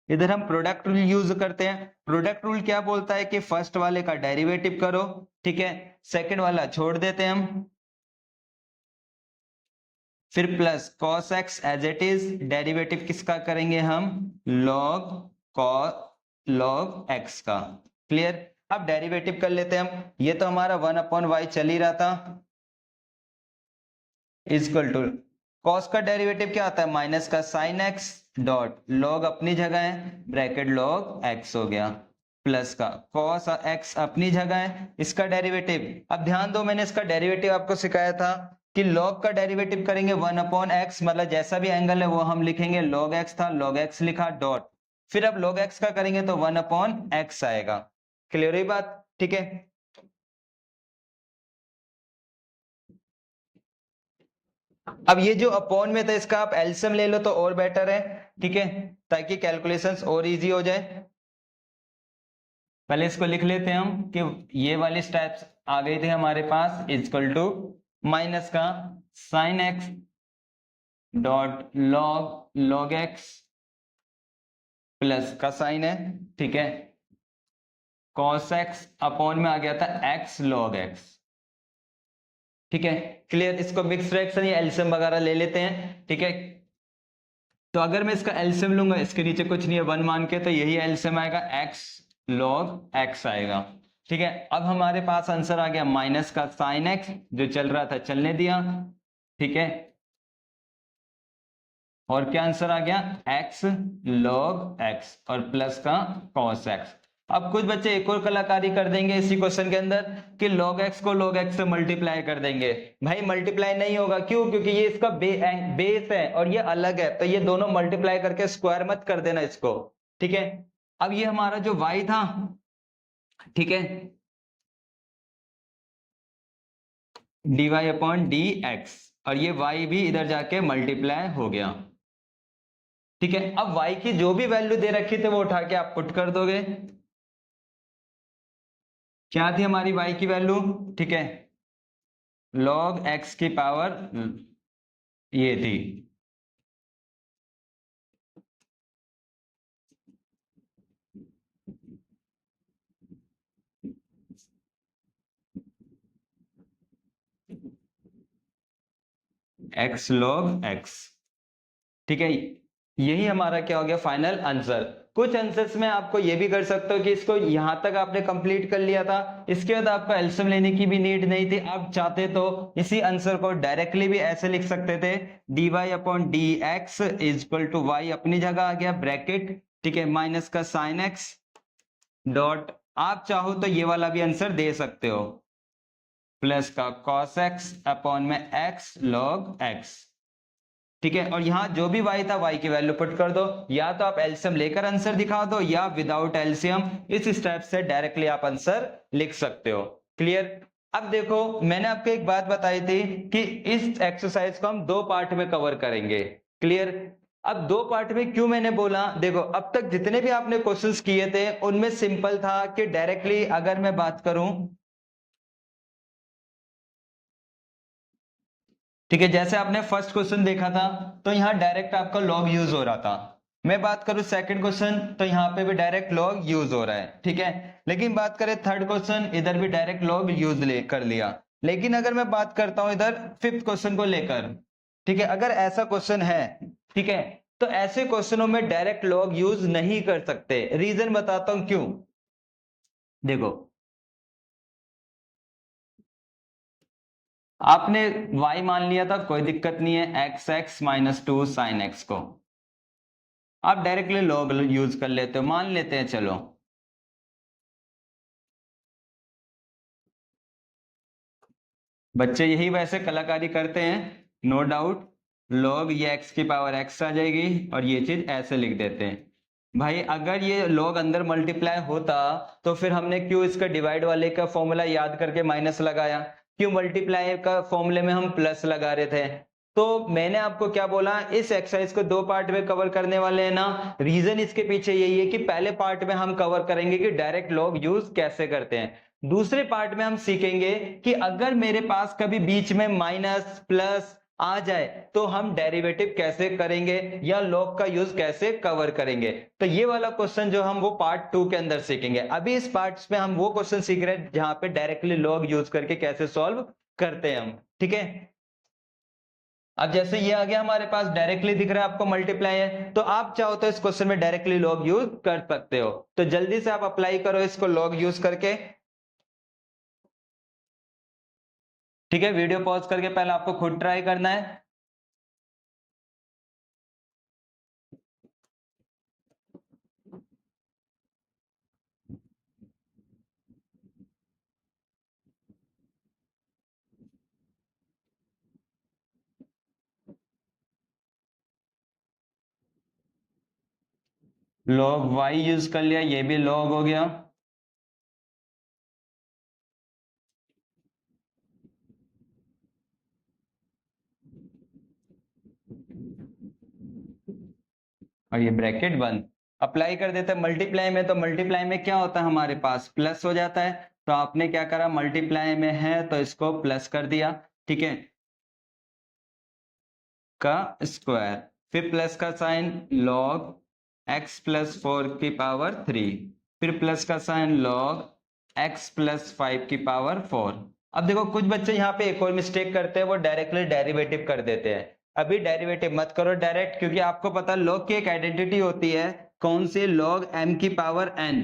इधर हम प्रोडक्ट रूल यूज करते हैं। प्रोडक्ट रूल क्या बोलता है कि फर्स्ट वाले का डेरिवेटिव करो, ठीक है, सेकंड वाला छोड़ देते हैं हम, फिर plus cos x as it is, derivative किसका करेंगे हम, log log x का। क्लियर, अब डेरिवेटिव कर लेते हैं हम, ये तो हमारा 1/y चल ही रहा था, इजक्वल टू कॉस का डेरिवेटिव क्या आता है, माइनस का साइन एक्स डॉट लॉग अपनी जगह है, ब्रैकेट लॉग एक्स हो गया, प्लस का कॉस एक्स अपनी जगह है, इसका डेरिवेटिव। अब ध्यान दो, मैंने इसका डेरिवेटिव आपको सिखाया था कि log का डेरिवेटिव करेंगे 1/x, मतलब जैसा भी एंगल है वो हम लिखेंगे, log x था, log x लिखा डॉट, फिर अब log x का करेंगे तो 1/x आएगा। क्लियर हुई बात, ठीक है। अब ये जो अपॉन में था इसका आप एलसीएम ले लो तो और बेटर है, ठीक है, ताकि कैलकुलेशंस और इजी हो जाए। पहले इसको लिख लेते हैं हम कि ये वाली स्टेप्स आ गई थी हमारे पास, इक्वल टू माइनस का sine x dot log x plus का साइन है, ठीक है, कॉस एक्स अपॉन में आ गया था एक्स लॉग एक्स, ठीक है, क्लियर। इसको मिक्स फ्रैक्शन या एलसीएम वगैरह ले लेते हैं, ठीक है। तो अगर मैं इसका एलसीएम लूंगा, इसके नीचे कुछ नहीं है 1 मान के, तो यही एलसीएम आएगा एक्स लॉग एक्स आएगा, ठीक है। अब हमारे पास आंसर आ गया माइनस का साइन एक्स, जो चल रहा था चलने दिया, ठीक है, और क्या आंसर आ गया एक्स लॉग एक्स और प्लस का कॉस एक्स। अब कुछ बच्चे एक और कलाकारी कर देंगे इसी क्वेश्चन के अंदर कि log x को log x से मल्टीप्लाई कर देंगे। भाई मल्टीप्लाई नहीं होगा, क्यों? क्योंकि ये इसका बेस है और ये अलग है, तो ये दोनों मल्टीप्लाई करके स्क्वायर मत कर देना इसको, ठीक है। अब ये हमारा जो y था, ठीक है, dy अपॉन डी एक्स, और ये y भी इधर जाके मल्टीप्लाई हो गया, ठीक है। अब y की जो भी वैल्यू दे रखी थी वो उठा के आप पुट कर दोगे। क्या थी हमारी y की वैल्यू, ठीक है, log x की पावर ये थी, x log x, ठीक है। यही हमारा क्या हो गया फाइनल आंसर। कुछ आंसर्स में आपको ये भी कर सकते हो कि इसको यहां तक आपने कंप्लीट कर लिया था, इसके बाद आपको एलसीएम लेने की भी नीड नहीं थी, आप चाहते तो इसी आंसर को डायरेक्टली भी ऐसे लिख सकते थे, dy upon d x is equal to y अपनी जगह आ गया ब्रैकेट, ठीक है, माइनस का साइन एक्स डॉट, आप चाहो तो ये वाला भी आंसर दे सकते हो, प्लस का cos x अपॉन में x log x, ठीक है। और यहां जो भी y था y की वैल्यू पुट कर दो, या तो आप एलसीएम लेकर आंसर दिखा दो या विदाउट एलसीएम इस स्टेप से डायरेक्टली आप आंसर लिख सकते हो, क्लियर। अब देखो मैंने आपको एक बात बताई थी कि इस एक्सरसाइज को हम दो पार्ट में कवर करेंगे, क्लियर। अब दो पार्ट में क्यों मैंने बोला, देखो अब तक जितने भी आपने क्वेश्चंस किए थे उनमें सिंपल था कि डायरेक्टली अगर मैं बात करूं, ठीक है, जैसे आपने फर्स्ट क्वेश्चन देखा था तो यहाँ डायरेक्ट आपका लॉग यूज हो रहा था। मैं बात करूं सेकंड क्वेश्चन तो यहाँ पे भी डायरेक्ट लॉग यूज हो रहा है, ठीक है। लेकिन बात करें थर्ड क्वेश्चन, इधर भी डायरेक्ट लॉग यूज ले कर लिया। लेकिन अगर मैं बात करता हूं इधर फिफ्थ क्वेश्चन को लेकर, ठीक है, अगर ऐसा क्वेश्चन है, ठीक है, तो ऐसे क्वेश्चनों में डायरेक्ट लॉग यूज नहीं कर सकते। रीजन बताता हूं क्यों, देखो आपने y मान लिया था, कोई दिक्कत नहीं है, x x minus to sine x को आप डायरेक्टली लॉग यूज कर लेते हो, मान लेते हैं चलो। बच्चे यही वैसे कलाकारी करते हैं, नो डाउट। लॉग ये एक्स की पावर एक्स आ जाएगी और ये चीज ऐसे लिख देते हैं। भाई अगर ये लॉग अंदर मल्टीप्लाई होता तो फिर हमने क्यों इसका डिवाइड वाले का फॉर्मूला याद करके माइनस लगाया, क्यों मल्टीप्लाई का फॉर्मूले में हम प्लस लगा रहे थे। तो मैंने आपको क्या बोला, इस एक्सरसाइज को दो पार्ट में कवर करने वाले हैं ना। रीजन इसके पीछे यही है कि पहले पार्ट में हम कवर करेंगे कि डायरेक्ट लॉग यूज कैसे करते हैं, दूसरे पार्ट में हम सीखेंगे कि अगर मेरे पास कभी बीच में माइनस प्लस आ जाए तो हम डेरिवेटिव कैसे करेंगे या लॉग का यूज कैसे कवर करेंगे। तो ये वाला क्वेश्चन जो हम वो पार्ट 2 के अंदर सीखेंगे। अभी इस पार्ट में हम वो क्वेश्चन सीख रहे हैं जहां पे डायरेक्टली लॉग यूज करके कैसे सॉल्व करते हैं हम, ठीक है। अब जैसे ये आ गया हमारे पास डायरेक्टली दिख रहा है आपको मल्टीप्लाई है, तो आप चाहो तो इस क्वेश्चन में डायरेक्टली लॉग यूज कर सकते हो। तो जल्दी से आप अप्लाई करो इसको लॉग यूज करके, ठीक है। वीडियो पॉज करके पहले आपको खुद ट्राई करना है। log y यूज कर लिया, ये भी log हो गया, और ये ब्रैकेट बंद। अप्लाई कर देते हैं मल्टीप्लाई में, तो मल्टीप्लाई में क्या होता है हमारे पास प्लस हो जाता है, तो आपने क्या करा मल्टीप्लाई में है तो इसको प्लस कर दिया, ठीक है, का स्क्वायर, फिर प्लस का साइन log x प्लस 4 की पावर 3, फिर प्लस का साइन log x प्लस 5 की पावर 4। अब देखो कुछ बच्चे यहाँ पे एक और मिस्टेक करते हैं, वो डायरेक्टली डेरिवेटिव कर देते हैं। अभी डेरिवेटिव मत करो डायरेक्ट, क्योंकि आपको पता log की एक आइडेंटिटी होती है, कौन सी, log m की पावर n।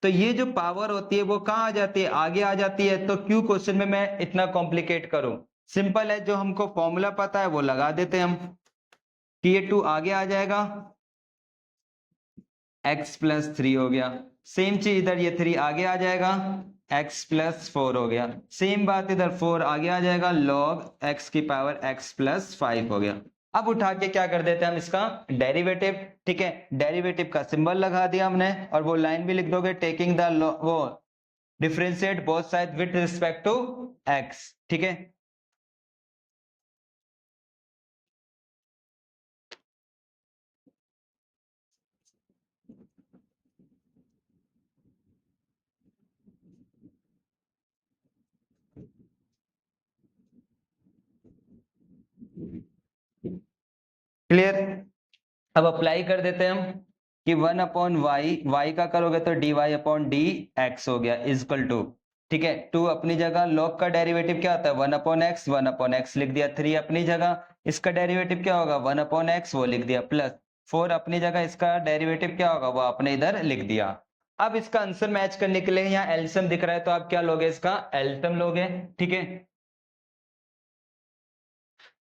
तो ये जो पावर होती है वो कहाँ आ जाती है, आगे आ जाती है, तो क्यों क्वेश्चन में मैं इतना कॉम्प्लिकेट करूं, सिंपल है, जो हमको फॉर्मूला पता है वो लगा देते हैं हम, कि ये 2 आगे आ जाएगा, x प्लस 3 हो गया, सेम चीज इधर ये 3 आगे आ जाएगा, x प्लस 4 हो गया, सेम बात इधर 4 आगे आ जाएगा, log x की पावर x प्लस 5 हो गया। अब उठा के क्या कर देते हैं हम इसका डेरिवेटिव, ठीक है, डेरिवेटिव का सिंबल लगा दिया हमने, और वो लाइन भी लिख दोगे, टेकिंग द वो differentiate both side with respect to x, ठीक है। क्लियर, अब अप्लाई कर देते हैं हम कि 1 अपॉन वाई, वाई का करोगे तो d y upon d x हो गया इजकल टू, ठीक है, 2 अपनी जगह, log का डेरिवेटिव क्या होता है 1 अपॉन एक्स, 1 अपॉन एक्स लिख दिया, 3 अपनी जगह, इसका डेरिवेटिव क्या होगा 1 अपॉन एक्स, वो लिख दिया, प्लस 4 अपनी जगह, इसका डेरिवेटिव क्या होगा वो आपने इधर लिख दिया। अब इसका आंसर मैच करने के लिए यहाँ एलसीएम दिख रहा है, तो आप क्या लोगे, इसका एलसीएम लोगे, ठीक है।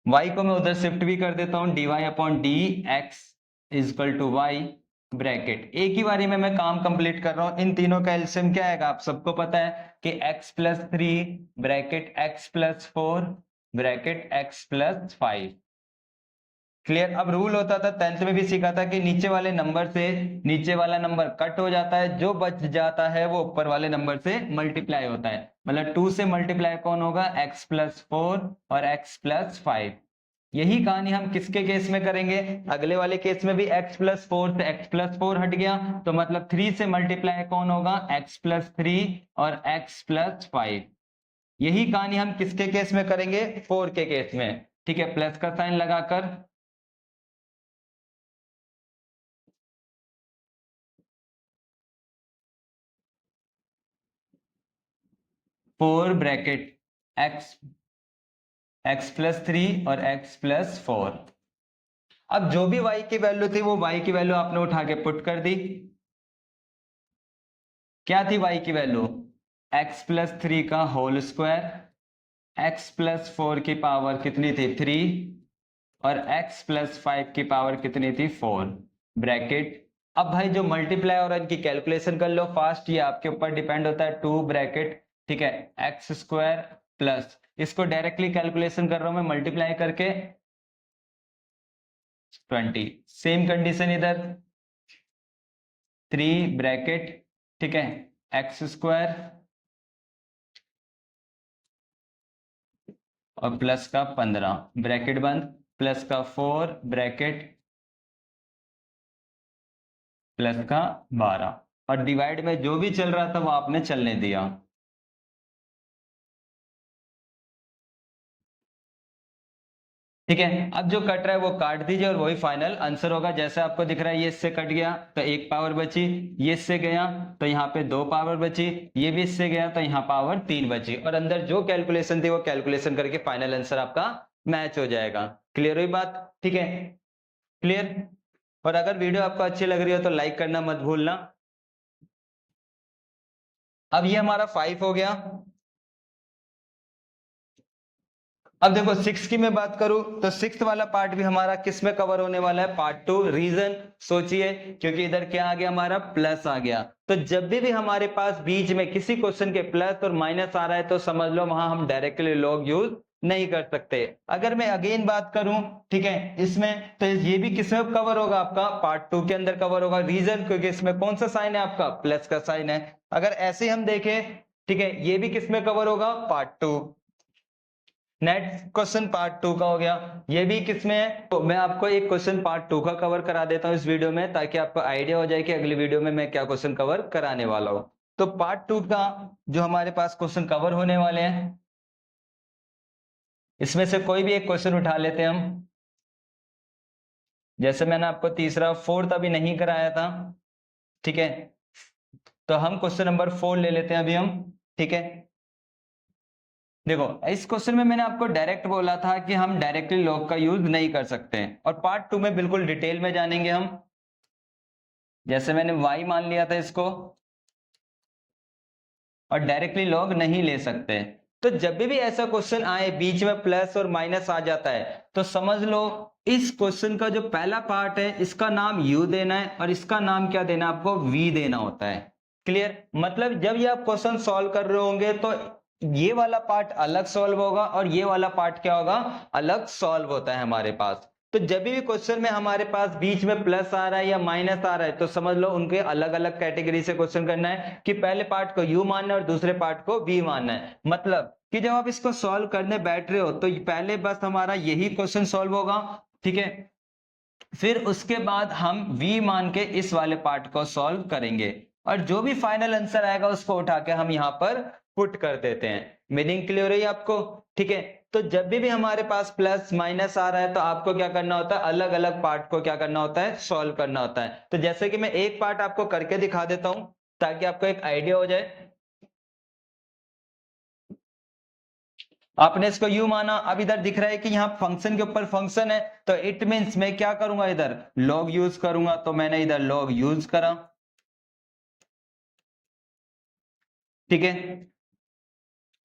y को मैं उधर शिफ्ट भी कर देता हूं, dy upon d x is equal to y, bracket, एक ही बारी में मैं काम कंप्लीट कर रहा हूं। इन तीनों का एलसीएम क्या आएगा आप सबको पता है कि x plus 3 bracket x plus 4 bracket x plus 5। Clear, अब रूल होता था 10th में भी सीखा था कि नीचे वाले नंबर से नीचे वाला नंबर कट हो जाता है, जो बच जाता है वो ऊपर वाले नंबर से मल्टीप्लाई होता है, मतलब 2 से मल्टीप्लाई कौन होगा x प्लस 4 और x प्लस 5। यही कहानी हम किसके केस में करेंगे, अगले वाले केस में भी x प्लस 4 से x प्लस 4 हट गया, तो मतलब 3 से मल्टीप्लाई कौन होगा x प्लस 3 और x प्लस 5। यही कहानी हम किसके केस में करेंगे, 4 के केस में, ठीक है, प्लस का साइन लगाकर, 4 ब्रैकेट x प्लस 3 और x प्लस 4। अब जो भी y की वैल्यू थी वो y की वैल्यू आपने उठा के पुट कर दी, क्या थी y की वैल्यू, x प्लस 3 का होल स्क्वायर, x प्लस 4 की पावर कितनी थी 3 और x प्लस 5 की पावर कितनी थी 4, ब्रैकेट। अब भाई जो मल्टीप्लाई और इनकी कैलकुलेशन कर लो फास्ट, ये आपके ऊपर डिपेंड होता है, 2 ब्रैकेट, ठीक है, एक्स स्क्वायर प्लस, इसको डायरेक्टली कैलकुलेशन कर रहा हूं मैं मल्टीप्लाई करके 20, सेम कंडीशन इधर 3 ब्रैकेट, ठीक है, एक्स स्क्वायर और प्लस का 15 ब्रैकेट बंद, प्लस का 4 ब्रैकेट प्लस का 12, और डिवाइड में जो भी चल रहा था वो आपने चलने दिया। ठीक है, अब जो कट रहा है वो काट दीजिए और वही फाइनल आंसर होगा। जैसे आपको दिख रहा है ये इससे कट गया तो 1 पावर बची, ये इससे गया तो यहाँ पे 2 पावर बची, ये भी इससे गया तो यहाँ पावर 3 बची, और अंदर जो कैलकुलेशन थी वो कैलकुलेशन करके फाइनल आंसर आपका मैच हो जाएगा। क्लियर हुई बात, ठीक है, क्लियर। और अगर वीडियो आपको अच्छी लग रही हो तो लाइक करना मत भूलना। अब ये हमारा 5 हो गया। अब देखो 6 की मैं बात करूं तो 6th वाला पार्ट भी हमारा किस में कवर होने वाला है, पार्ट 2। रीजन सोचिए, क्योंकि इधर क्या आ गया हमारा प्लस आ गया, तो जब भी हमारे पास बीच में किसी क्वेश्चन के प्लस और माइनस आ रहा है तो समझ लो वहां हम डायरेक्टली लॉग यूज नहीं कर सकते। अगर मैं अगेन बात करूं, ठीक है, इसमें तो ये भी किसमें कवर होगा, आपका पार्ट 2 के अंदर कवर होगा। रीजन क्योंकि इसमें कौन सा साइन है आपका, प्लस का साइन है। अगर ऐसे हम देखें, ठीक है, ये भी किसमें कवर होगा, पार्ट 2। नेक्स्ट क्वेश्चन पार्ट 2 का हो गया, ये भी किसमें है, तो मैं आपको एक क्वेश्चन पार्ट 2 का कवर करा देता हूँ इस वीडियो में, ताकि आपको आइडिया हो जाए कि अगली वीडियो में मैं क्या क्वेश्चन कवर कराने वाला हूँ। तो पार्ट 2 का जो हमारे पास क्वेश्चन कवर होने वाले हैं, इसमें से कोई भी एक क्वेश्चन उठा लेते हैं हम। जैसे मैंने आपको तीसरा फोर्थ अभी नहीं कराया था, ठीक है, तो हम क्वेश्चन नंबर 4 ले लेते हैं अभी हम, ठीक है। देखो इस क्वेश्चन में मैंने आपको डायरेक्ट बोला था कि हम डायरेक्टली लॉग का यूज नहीं कर सकते हैं, और पार्ट 2 में बिल्कुल डिटेल में जानेंगे हम। जैसे मैंने y मान लिया था इसको, और डायरेक्टली लॉग नहीं ले सकते, तो जब भी ऐसा क्वेश्चन आए बीच में प्लस और माइनस आ जाता है, तो समझ लो इस क्वेश्चन का जो पहला पार्ट है इसका नाम u देना है, और इसका नाम क्या देना है आपको, v देना होता है। क्लियर, मतलब जब ये आप क्वेश्चन सॉल्व कर रहे होंगे तो ये वाला पार्ट अलग सॉल्व होगा और ये वाला पार्ट क्या होगा, अलग सॉल्व होता है हमारे पास। तो जब भी क्वेश्चन में हमारे पास बीच में प्लस आ रहा है या माइनस आ रहा है, तो समझ लो उनके अलग अलग कैटेगरी से क्वेश्चन करना है, कि पहले पार्ट को u मानना है और दूसरे पार्ट को v मानना है। मतलब कि जब आप इसको सॉल्व करने बैठ रहे हो तो पहले बस हमारा यही क्वेश्चन सॉल्व होगा, ठीक है, फिर उसके बाद हम v मान के इस वाले पार्ट को सॉल्व करेंगे, और जो भी फाइनल आंसर आएगा उसको उठा के हम यहाँ पर पुट कर देते हैं। मीनिंग क्लियर है आपको, ठीक है। तो जब भी हमारे पास प्लस माइनस आ रहा है, तो आपको क्या करना होता है, अलग अलग पार्ट को क्या करना होता है, सॉल्व करना होता है। तो जैसे कि मैं एक पार्ट आपको करके दिखा देता हूं ताकि आपको एक आइडिया हो जाए। आपने इसको यू माना, अब इधर दिख रहा है कि यहाँ फंक्शन के ऊपर फंक्शन है, तो इट मींस मैं क्या करूंगा, इधर लॉग यूज करूंगा, तो मैंने इधर लॉग यूज करा, ठीक है।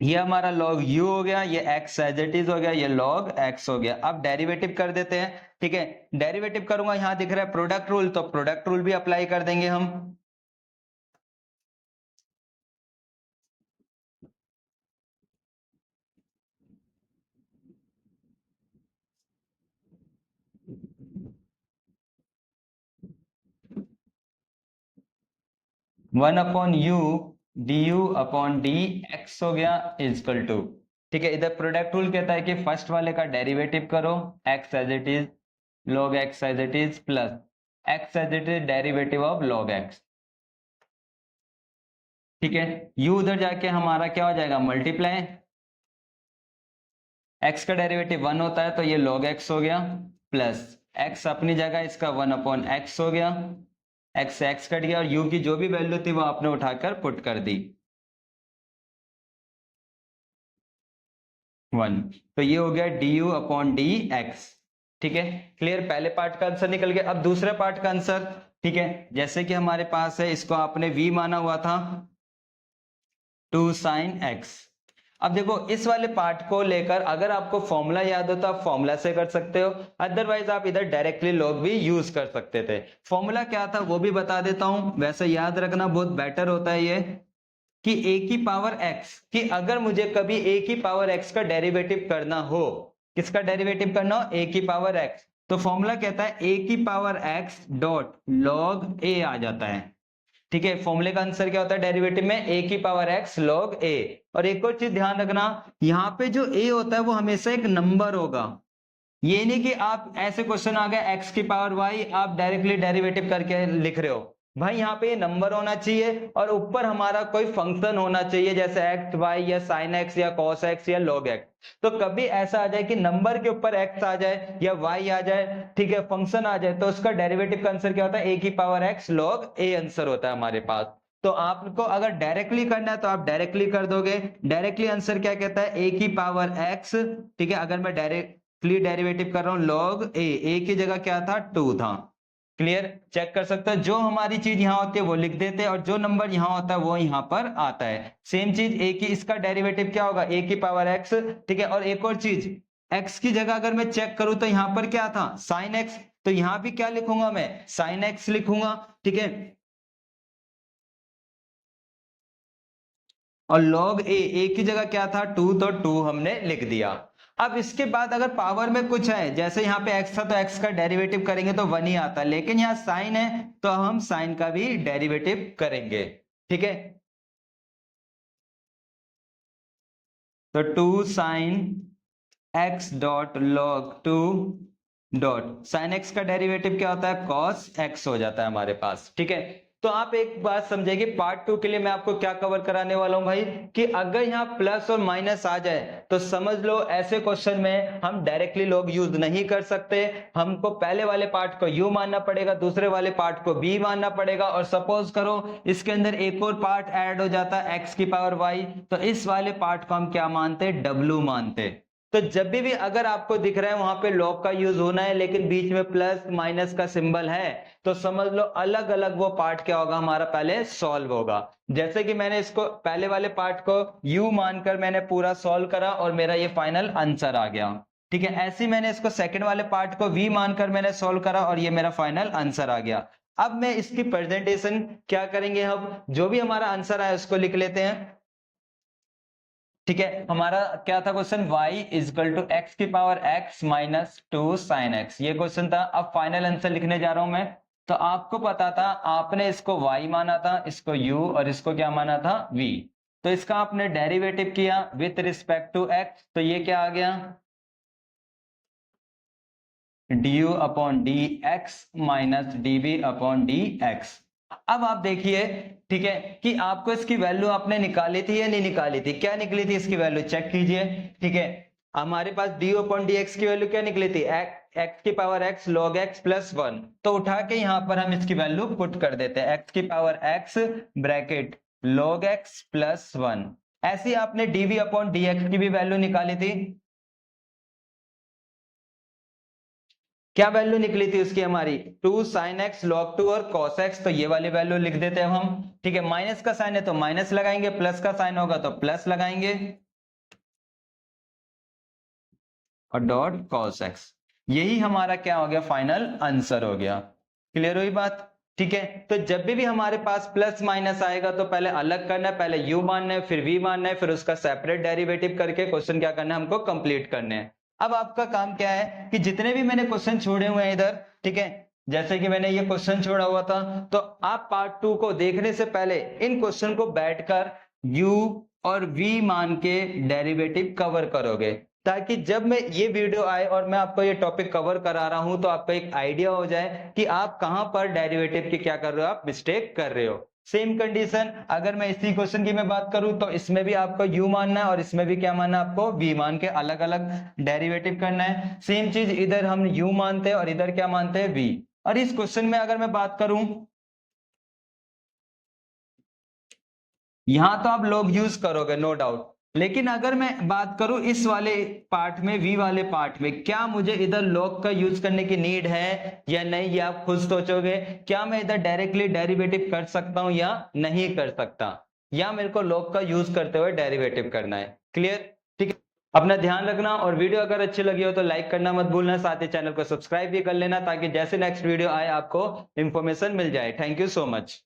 ये हमारा log u हो गया, ये x एज इट इज हो गया, ये log x हो गया। अब डेरिवेटिव कर देते हैं, ठीक है। डेरिवेटिव करूंगा, यहां दिख रहा है प्रोडक्ट रूल, तो प्रोडक्ट रूल भी अप्लाई कर देंगे हम। One upon U D you upon d x हो गया इजकल टू, ठीक है। इधर प्रोडक्ट रूल कहता है कि फर्स्ट वाले का डेरिवेटिव करो, x as it is log x as it is plus x as it is derivative of log x, ठीक है। u उधर जाके हमारा क्या हो जाएगा, मल्टीप्लाई, x का डेरिवेटिव 1 होता है तो ये log x हो गया, प्लस x अपनी जगह इसका 1 अपॉन एक्स हो गया, x से x कट गया, और u की जो भी वैल्यू थी वो आपने उठाकर पुट कर दी 1, तो ये हो गया D you upon d x, ठीक है। क्लियर, पहले पार्ट का आंसर निकल गया। अब दूसरे पार्ट का आंसर, ठीक है, जैसे कि हमारे पास है, इसको आपने v माना हुआ था 2 sin x। अब देखो इस वाले पार्ट को लेकर अगर आपको फॉर्मूला याद हो तो आप फॉर्मूला से कर सकते हो, अदरवाइज आप इधर डायरेक्टली लॉग भी यूज कर सकते थे। फॉर्मूला क्या था वो भी बता देता हूं, वैसे याद रखना बहुत बेटर होता है ये, कि a की पावर x, कि अगर मुझे कभी a की पावर x का डेरिवेटिव करना हो, किसका डेरिवेटिव करना हो, a की पावर x, तो फॉर्मूला कहता है a की power x dot log a आ जाता है, ठीक है। फॉर्मूले का आंसर क्या होता है डेरिवेटिव में, a की पावर x log a। और एक और चीज ध्यान रखना, यहाँ पे जो a होता है वो हमेशा एक नंबर होगा, ये नहीं कि आप ऐसे क्वेश्चन आ गए x की पावर y आप डायरेक्टली डेरिवेटिव करके लिख रहे हो, भाई यहाँ पे ये नंबर होना चाहिए और ऊपर हमारा कोई फंक्शन होना चाहिए, जैसे एक्स वाई या साइन एक्स या कॉस एक्स या लॉग एक्स। तो कभी ऐसा आ जाए कि नंबर के ऊपर एक्स आ जाए या वाई आ जाए, ठीक है, फंक्शन आ जाए, तो उसका डेरिवेटिव का आंसर क्या होता है, ए की power x log A answer होता है हमारे पास। तो आपको अगर डायरेक्टली करना है तो आप डायरेक्टली कर दोगे, डायरेक्टली आंसर क्या कहता है, ए की पावर एक्स, ठीक है। अगर मैं डायरेक्टली डेरिवेटिव कर रहा हूं लॉग ए की जगह क्या था, 2 था। क्लियर, चेक कर सकते हो, जो हमारी चीज यहां होती है वो लिख देते हैं और जो नंबर यहां होता है वो यहां पर आता है। सेम चीज ए की, इसका डेरिवेटिव क्या होगा, ए की पावर एक्स, ठीक है। और एक और चीज, एक्स की जगह अगर मैं चेक करूं तो यहां पर क्या था, साइन एक्स, तो यहां भी क्या लिखूंगा मैं, साइन एक्स लिखूंगा, ठीक है। और log ए की जगह क्या था, 2, तो 2 हमने लिख दिया। अब इसके बाद अगर पावर में कुछ है, जैसे यहाँ पे x था तो x का डेरिवेटिव करेंगे तो 1 ही आता है, लेकिन यहाँ साइन है तो हम साइन का भी डेरिवेटिव करेंगे, ठीक है। तो 2 sine x dot log 2 dot sine x का डेरिवेटिव क्या होता है, cos x हो जाता है हमारे पास। ठीक है, तो आप एक बात समझेंगे, पार्ट 2 के लिए मैं आपको क्या कवर कराने वाला हूं भाई, कि अगर यहाँ प्लस और माइनस आ जाए तो समझ लो ऐसे क्वेश्चन में हम डायरेक्टली log यूज नहीं कर सकते, हमको पहले वाले पार्ट को u मानना पड़ेगा, दूसरे वाले पार्ट को v मानना पड़ेगा, और सपोज करो इसके अंदर एक और पार्ट ऐड हो जाता है x की पावर y, तो इस वाले पार्ट को हम क्या मानते, w मानते। तो जब भी अगर आपको दिख रहा है वहां पे लॉग का यूज होना है लेकिन बीच में प्लस माइनस का सिंबल है, तो समझ लो अलग अलग वो पार्ट क्या होगा हमारा, पहले सॉल्व होगा। जैसे कि मैंने इसको पहले वाले पार्ट को u मानकर मैंने पूरा सॉल्व करा और मेरा ये फाइनल आंसर आ गया। ठीक है, ऐसे ही मैंने इसको सेकंड वाले पार्ट को v मानकर मैंने सॉल्व करा और ये मेरा फाइनल आंसर आ गया। अब मैं इसकी प्रेजेंटेशन क्या करेंगे, हम जो भी हमारा आंसर आया उसको लिख लेते हैं। ठीक है, हमारा क्या था question, y equal to x की power x minus 2 sine x, ये क्वेश्चन था। अब फाइनल आंसर लिखने जा रहा हूं मैं। तो आपको पता था, आपने इसको y माना था, इसको u और इसको क्या माना था, v। तो इसका आपने डेरिवेटिव किया विथ रिस्पेक्ट टू x, तो ये क्या आ गया, du upon d x minus dv upon d x. अब आप देखिए, ठीक है, कि आपको इसकी वैल्यू आपने निकाली थी या नहीं निकाली थी, क्या निकली थी इसकी वैल्यू, चेक कीजिए। ठीक है, हमारे पास डी अपॉन डी एक्स की वैल्यू क्या निकली थी, एक्स की power x log x plus 1। तो उठा के यहां पर हम इसकी वैल्यू पुट कर देते हैं, एक्स की power x bracket log x plus 1। ऐसी आपने dv अपॉन डी एक्स की भी वैल्यू निकाली थी, क्या वैल्यू निकली थी उसकी हमारी, 2 साइन एक्स log 2 और cos x, तो ये वाली वैल्यू लिख देते हैं हम। ठीक है, माइनस का साइन है तो माइनस लगाएंगे, प्लस का साइन होगा तो प्लस लगाएंगे, और डॉट cos x, यही हमारा क्या हो गया, फाइनल आंसर हो गया। क्लियर हुई बात। ठीक है, तो जब भी हमारे पास प्लस माइनस आएगा तो पहले अलग करना है, पहले u मानना है, फिर v मानना है, फिर उसका सेपरेट डेरिवेटिव करके क्वेश्चन क्या करना है, हमको कंप्लीट करने हैं। अब आपका काम क्या है कि जितने भी मैंने क्वेश्चन छोड़े हुए हैं इधर, ठीक है, जैसे कि मैंने ये क्वेश्चन छोड़ा हुआ था, तो आप पार्ट 2 को देखने से पहले इन क्वेश्चन को बैठकर u और v मान के डेरिवेटिव कवर करोगे, ताकि जब मैं ये वीडियो आए और मैं आपको ये टॉपिक कवर करा रहा हूं तो आपको एक आइडिया हो जाए कि आप कहां पर डेरिवेटिव की क्या कर रहे हो, आप मिस्टेक कर रहे हो। सेम कंडीशन अगर मैं इसी क्वेश्चन की मैं बात करूं तो इसमें भी आपको u मानना है और इसमें भी क्या मानना है, आपको v मान के अलग अलग डेरिवेटिव करना है। सेम चीज इधर हम u मानते हैं और इधर क्या मानते हैं, v। और इस क्वेश्चन में अगर मैं बात करूं, यहां तो आप लोग यूज करोगे नो डाउट, लेकिन अगर मैं बात करूं इस वाले पार्ट में, वी वाले पार्ट में, क्या मुझे इधर लॉग का यूज करने की नीड है या नहीं, ये आप खुद सोचोगे। क्या मैं इधर डायरेक्टली डेरिवेटिव कर सकता हूं या नहीं कर सकता, या मेरे को लॉग का यूज करते हुए डेरिवेटिव करना है। क्लियर। ठीक है, अपना ध्यान रखना, और वीडियो अगर अच्छी लगी हो तो लाइक करना मत भूलना, साथ ही चैनल को सब्सक्राइब भी कर लेना ताकि जैसे नेक्स्ट वीडियो आए आपको इंफॉर्मेशन मिल जाए। Thank you so much.